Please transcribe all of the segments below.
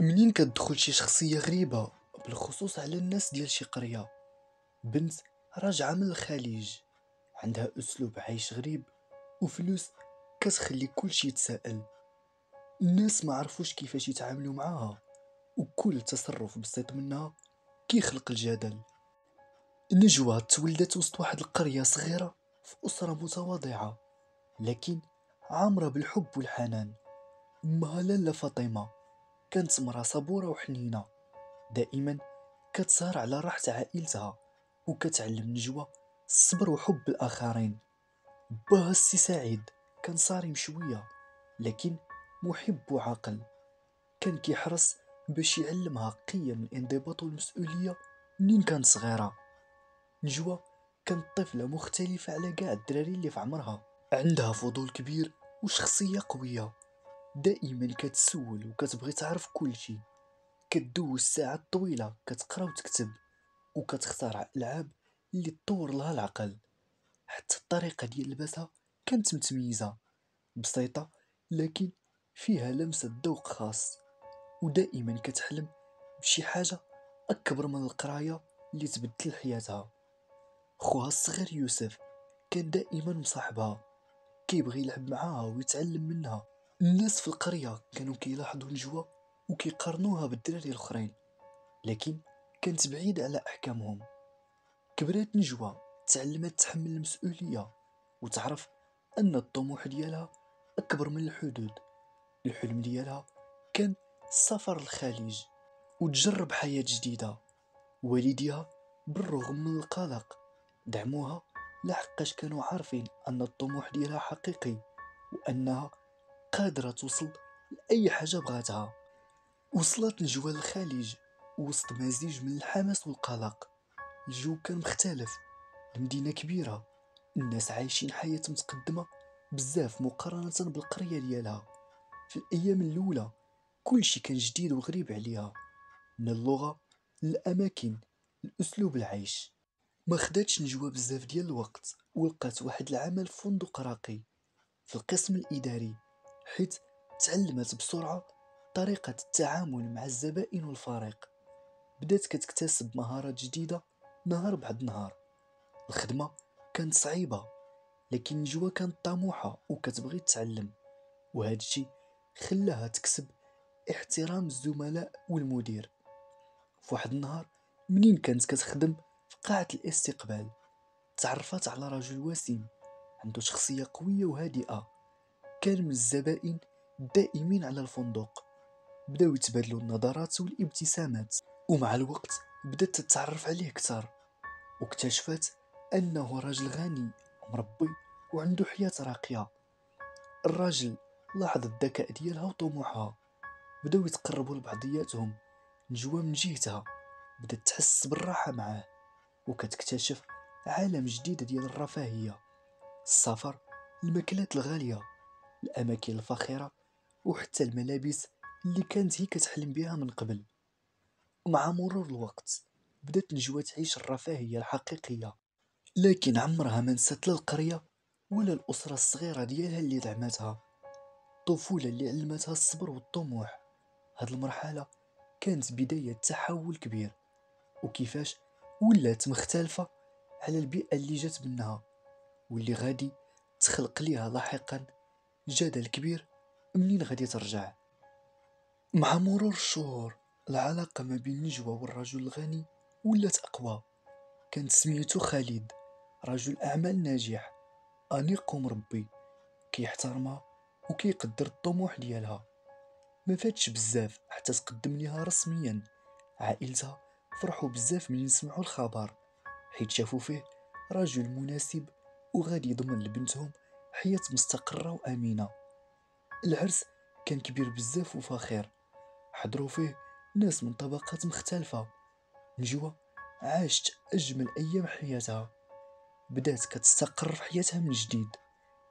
منين كتدخل شي شخصية غريبة بالخصوص على الناس ديال شي قرية، بنت راجعة من الخليج، عندها أسلوب عيش غريب وفلوس كتخلي كلشي يتساءل. الناس ما عرفوش كيفاش يتعاملوا معاها، وكل تصرف بسيط منها كيخلق الجدل. نجوى تولدت وسط واحد القرية صغيرة في أسرة متواضعة لكن عامرة بالحب والحنان. أمها لاله فاطمة كانت مرأة صبورة وحنينة، دائما كتسهر على راحة عائلتها وكتعلم نجوى الصبر وحب الآخرين. باها السي سعيد كان صارم شوية لكن محب وعاقل، كان كيحرص باش يعلمها قيم الانضباط والمسؤولية منين كانت صغيرة. نجوى كانت طفلة مختلفة على قاع الدراري اللي في عمرها، عندها فضول كبير وشخصية قوية، دائما كتسول وكتبغي تعرف كل شي، كدوز ساعات طويلة كتقرا وتكتب، وكتختار ألعاب اللي تطور لها العقل. حتى الطريقة ديال لباسها كانت متميزة، بسيطة لكن فيها لمسة ذوق خاص، ودائما كتحلم بشي حاجة أكبر من القراية اللي تبدل حياتها. خوها الصغير يوسف كان دائما مصاحبها، كيبغي يلعب معاها ويتعلم منها. الناس في القرية كانوا كيلاحظوا نجوى وكيقارنوها بالدراري الآخرين، لكن كانت بعيدة على أحكامهم. كبرات نجوى تعلمت تحمل المسؤولية وتعرف أن الطموح ديالها أكبر من الحدود. الحلم ديالها كان السفر للخليج وتجرب حياة جديدة. والديها بالرغم من القلق دعموها، لحقاش كانوا عارفين أن الطموح ديالها حقيقي وأنها قادرة توصل لأي حاجة بغاتها. وصلت نجوى للخليج وسط مزيج من الحماس والقلق. الجو كان مختلف، المدينة كبيرة، الناس عايشين حياة متقدمة بزاف مقارنة بالقرية ديالها. في الأيام الأولى كلشي كان جديد وغريب عليها، من اللغة للأماكن لأسلوب العيش. ما خداتش نجوى بزاف ديال الوقت ولقات واحد العمل في فندق راقي في القسم الإداري، حيث تعلمت بسرعة طريقة التعامل مع الزبائن والفريق. بدات كتكتسب مهارات جديدة نهار بعد نهار. الخدمة كانت صعيبة لكن نجوى كانت طموحة وكتبغي تتعلم، وهذا الشي خلاها تكسب احترام الزملاء والمدير. في واحد النهار منين كانت كتخدم في قاعة الاستقبال، تعرفت على رجل وسيم عنده شخصية قوية وهادئة. كان من الزبائن الدائمين على الفندق، بداو يتبادلوا النظرات والابتسامات، ومع الوقت بدات تتعرف عليه أكثر، واكتشفت أنه راجل غني مربي وعنده حياة راقية. الراجل لاحظ الذكاء ديالها وطموحها، بداو يتقربوا لبعضياتهم. نجوى من جهتها بدات تحس بالراحة معاه وكتكتشف عالم جديد ديال الرفاهية، السفر، الماكلات الغالية، الأماكن الفاخرة، وحتى الملابس اللي كانت هي كتحلم بها من قبل. ومع مرور الوقت بدات نجوى تعيش الرفاهية الحقيقية، لكن عمرها ما نسات لا القرية ولا الأسرة الصغيرة ديالها اللي دعمتها، الطفولة اللي علمتها الصبر والطموح. هاد المرحلة كانت بداية تحول كبير، وكيفاش ولات مختلفة على البيئة اللي جات منها واللي غادي تخلق ليها لاحقا جدل كبير منين غادي ترجع. مع مرور الشهور العلاقة ما بين نجوى والرجل الغني ولات أقوى. كانت سميتو خالد، رجل أعمال ناجح أنيق ومربي، كيحترمها وكيقدر الطموح ديالها. ما فاتش بزاف حتى تقدم ليها رسميا. عائلتها فرحوا بزاف من يسمعوا الخبر، حيت شافوا فيه رجل مناسب وغادي يضمن لبنتهم حياة مستقرة وآمنة. العرس كان كبير بزاف وفخير، حضروا فيه ناس من طبقات مختلفة. نجوى عاشت أجمل أيام حياتها، بدات كتستقر في حياتها من جديد،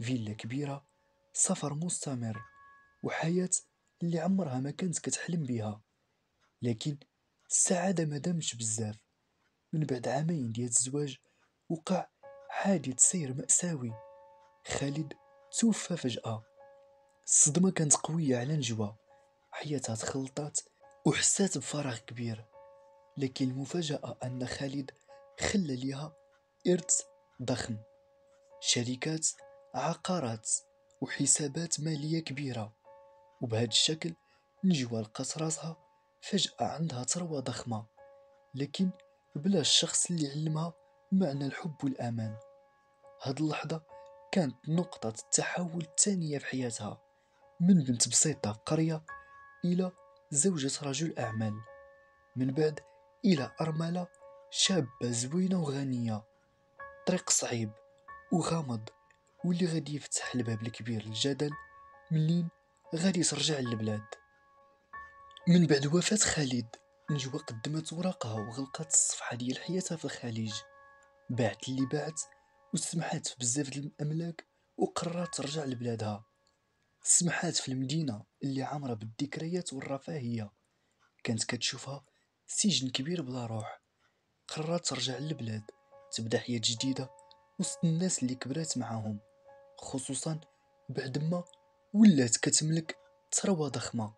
فيلا كبيرة، سفر مستمر، وحياة اللي عمرها ما كانت كتحلم بيها. لكن السعادة ما دامش بزاف. من بعد عامين ديال الزواج وقع حادث سير مأساوي، خالد توفى فجأة. الصدمة كانت قوية على نجوى، حياتها تخلطات وحسات بفراغ كبير. لكن المفاجأة أن خالد خلى ليها إرث ضخم، شركات، عقارات، وحسابات مالية كبيرة. وبهذا الشكل نجوى لقات راسها فجأة عندها ثروة ضخمة، لكن بلا الشخص اللي علمها معنى الحب والأمان. هاد اللحظة كانت نقطة التحول الثانية في حياتها، من بنت بسيطة في قرية إلى زوجة رجل أعمال، من بعد إلى أرملة شابة زوينة وغنية. طريق صعيب وغامض، واللي غادي يفتح الباب الكبير للجدل منين غادي ترجع للبلاد. من بعد وفاة خالد، نجوى قدمت ورقها وغلقت الصفحة ديال حياتها في الخليج. باعت اللي باعت، وسمحات في بزاف د الأملاك، وقررت ترجع لبلادها. سمحات في المدينة اللي عامرة بالذكريات والرفاهية، كانت كتشوفها سجن كبير بلا روح. قررت ترجع للبلاد، تبدا حياة جديدة وسط الناس اللي كبرات معاهم، خصوصا بعد ما ولات كتملك ثروة ضخمة.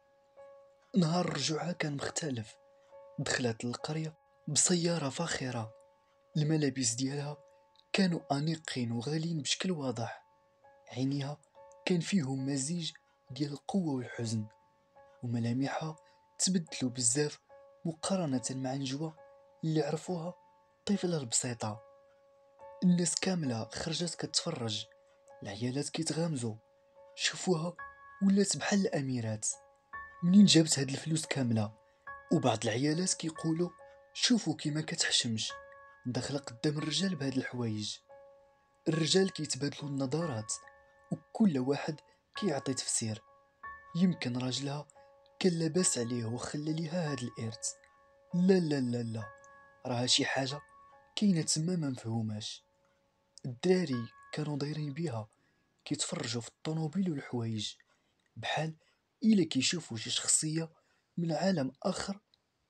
نهار رجوعها كان مختلف. دخلت للقرية بسيارة فاخرة، الملابس ديالها كانوا أنيقين وغاليين بشكل واضح. عينيها كان فيهم مزيج ديال القوة والحزن، وملامحها تبدلوا بزاف مقارنة مع نجوى اللي عرفوها طفلة البسيطة. الناس كاملة خرجت كتفرج، العيالات كيتغامزوا، شوفوها ولات بحال الأميرات. منين جابت هاد الفلوس كاملة؟ وبعض العيالات كيقولوا شوفوا كيما كتحشمش داخله قدام الرجال بهاد الحوايج. الرجال كيتبادلوا النظرات، وكل واحد كيعطي تفسير. يمكن راجلها كان لاباس عليه وخلى ليها هاد الإرث. لا لا لا لا، راها شي حاجة كاينة تما ما مفهوماش. الدراري كانوا دايرين بيها، كيتفرجوا في الطوموبيل والحوايج، بحال إلا كيشوفوا شي شخصية من عالم آخر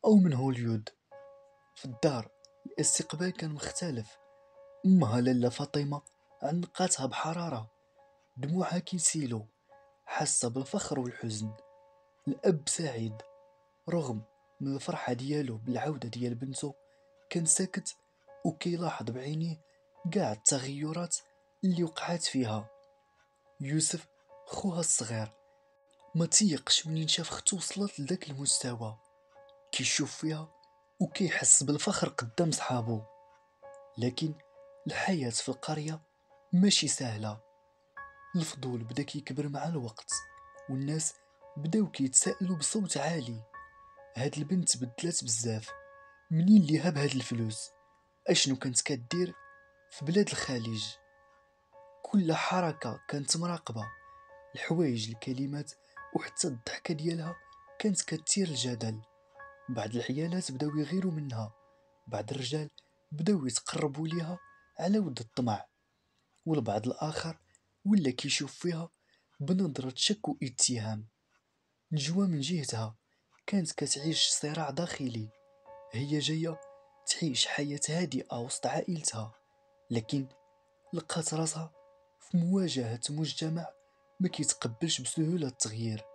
أو من هوليود. في الدار الاستقبال كان مختلف. أمها لاله فاطمة عنقاتها بحرارة، دموعها كيسيلوا، حاسة بالفخر والحزن. الأب سعيد رغم من الفرحة ديالو بالعودة ديال بنته، كان ساكت وكيلاحظ بعينيه قاع التغيرات اللي وقعات فيها. يوسف خوها الصغير ما تيقش منين شاف ختو وصلت لذاك المستوى، كيشوف فيها وكيحس بالفخر قدام صحابو. لكن الحياة في القرية ماشي سهلة. الفضول بدا كيكبر مع الوقت، والناس بداو كيتسائلوا بصوت عالي: هاد البنت بدلات بزاف، منين ليها بهاد الفلوس؟ اشنو كانت كدير في بلاد الخليج؟ كل حركة كانت مراقبة، الحوايج، الكلمات، وحتى الضحكة ديالها كانت كتثير الجدل. بعض العيالات بداو يغيروا منها، بعض الرجال بداو يتقربوا ليها على ود الطمع، والبعض الآخر ولا كيشوف فيها بنظرة شك واتهام. نجوى من جهتها كانت كتعيش صراع داخلي. هي جاية تعيش حياة هادئة وسط عائلتها، لكن لقات راسها في مواجهة مجتمع ما كيتقبلش بسهولة التغيير.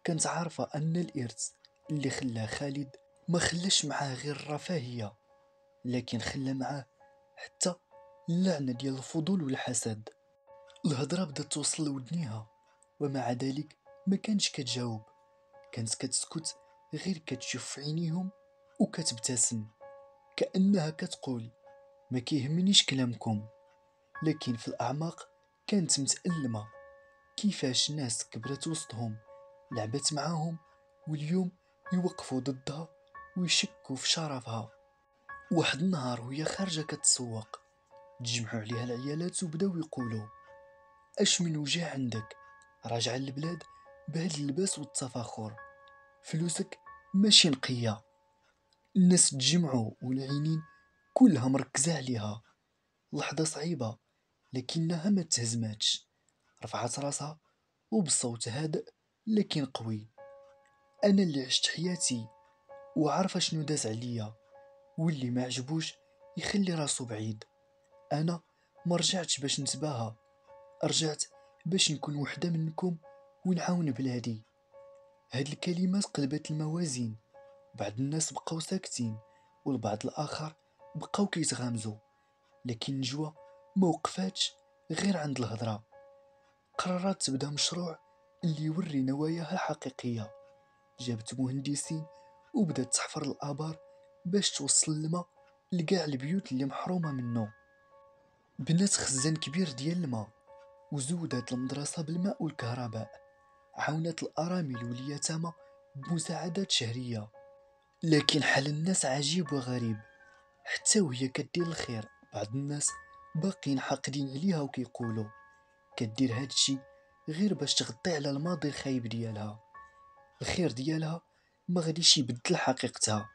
كانت عارفة أن الإرث اللي خلاه خالد ما خلاش معاه غير الرفاهية، لكن خلى معاه حتى اللعنة ديال الفضول والحسد. الهضرة بدات توصل لودنيها، ومع ذلك ما كانش كتجاوب. كانت كتسكت، غير كتشوف في عينيهم وكتبتسم، كأنها كتقول ما كيهمنيش كلامكم. لكن في الأعماق كانت متألمة. كيفاش ناس كبرت وسطهم، لعبت معاهم، واليوم يوقفوا ضدها ويشكوا في شرفها. واحد النهار وهي خارجة كتسوق، تجمعوا عليها العيالات وبداو يقولوا: اش من وجه عندك؟ راجعة للبلاد بهاد اللباس والتفاخر، فلوسك ماشي نقية. الناس تجمعوا والعينين كلها مركزة عليها. لحظة صعيبة، لكنها ما تهزماتش. رفعت راسها وبصوت هادئ لكن قوي: انا اللي عشت حياتي وعارفة شنو داز عليا، واللي ما عجبوش يخلي راسو بعيد. انا ما رجعتش باش نتباهى، رجعت باش نكون وحدة منكم ونعاون بلادي. هاد الكلمات قلبت الموازين. بعض الناس بقاو ساكتين والبعض الآخر بقاو كيتغامزوا، لكن نجوى ما وقفاتش غير عند الهضرة. قررت تبدا مشروع اللي يوري نواياها الحقيقية. جابت مهندسين وبدات تحفر الآبار باش توصل الماء لكاع البيوت اللي محرومة منه. بنات خزان كبير ديال الماء وزودات المدرسة بالماء والكهرباء، عاونات الأرامل واليتامى بمساعدات شهرية. لكن حال الناس عجيب وغريب، حتى وهي كدير الخير بعض الناس باقيين حاقدين عليها وكيقولوا كدير هادشي غير باش تغطي على الماضي الخايب ديالها. الخير ديالها ما غاديش يبدل حقيقتها.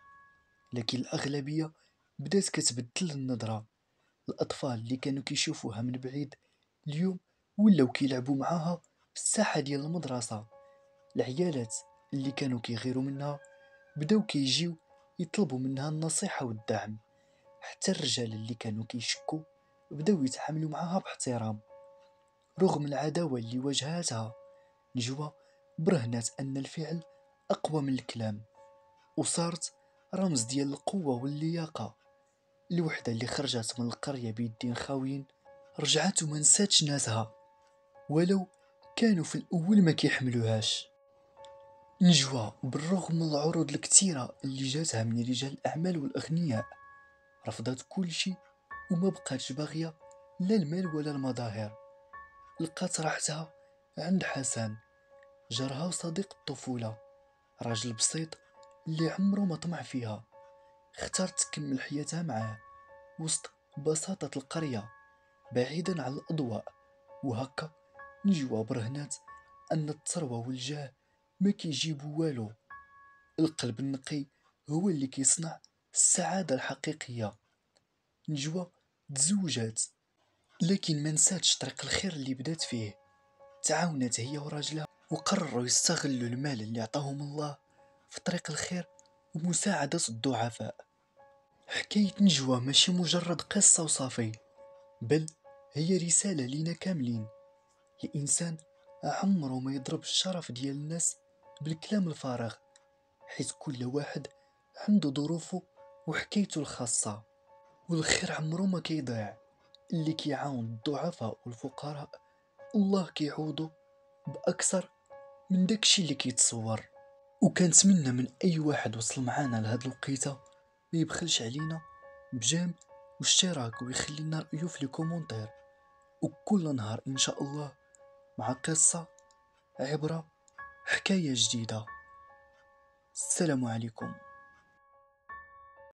لكن الأغلبية بدات كتبدل النظرة. الأطفال اللي كانوا كيشوفوها من بعيد اليوم ولاو كيلعبوا معاها في الساحة ديال المدرسة. العيالات اللي كانوا كيغيروا منها بداو كيجيو يطلبوا منها النصيحة والدعم. حتى الرجال اللي كانوا كيشكوا بداو يتعاملوا معاها باحترام. رغم العداوة اللي واجهاتها، نجوى برهنات أن الفعل أقوى من الكلام، وصارت رمز ديال القوة واللياقة. الوحدة اللي خرجت من القرية بيدين خاويين رجعت وما نساتش ناسها، ولو كانوا في الأول ما كيحملوهاش. نجوى بالرغم من العروض الكثيرة اللي جاتها من رجال الأعمال والأغنياء رفضت كل شي وما بقاتش باغية لا المال ولا المظاهر. لقات راحتها عند حسن، جارها وصديق الطفولة، راجل بسيط اللي عمره ما طمع فيها. اختارت تكمل حياتها معاه وسط بساطة القرية بعيدا عن الأضواء. وهكا نجوى برهنات أن الثروة والجاه ما كيجيبوا والو. القلب النقي هو اللي كيصنع السعادة الحقيقية. نجوى تزوجات لكن ما نساتش طريق الخير اللي بدات فيه. تعاونت هي وراجلها وقرروا يستغلوا المال اللي عطاهم الله في طريق الخير ومساعدة الضعفاء. حكاية نجوى ماشي مجرد قصة وصافي، بل هي رسالة لينا كاملين. الإنسان عمره ما يضرب الشرف ديال الناس بالكلام الفارغ، حيث كل واحد عنده ظروفه وحكايته الخاصة. والخير عمره ما كيضيع. اللي كيعاون الضعفاء والفقراء الله كيعوضه بأكثر من داكشي اللي كيتصور. وكنتمنى من أي واحد وصل معانا لهاد الوقيته ما يبخلش علينا بجيم واشتراك ويخلي لنا رأيه في الكومنتير. وكل نهار إن شاء الله مع قصة، عبرة، حكاية جديدة. السلام عليكم.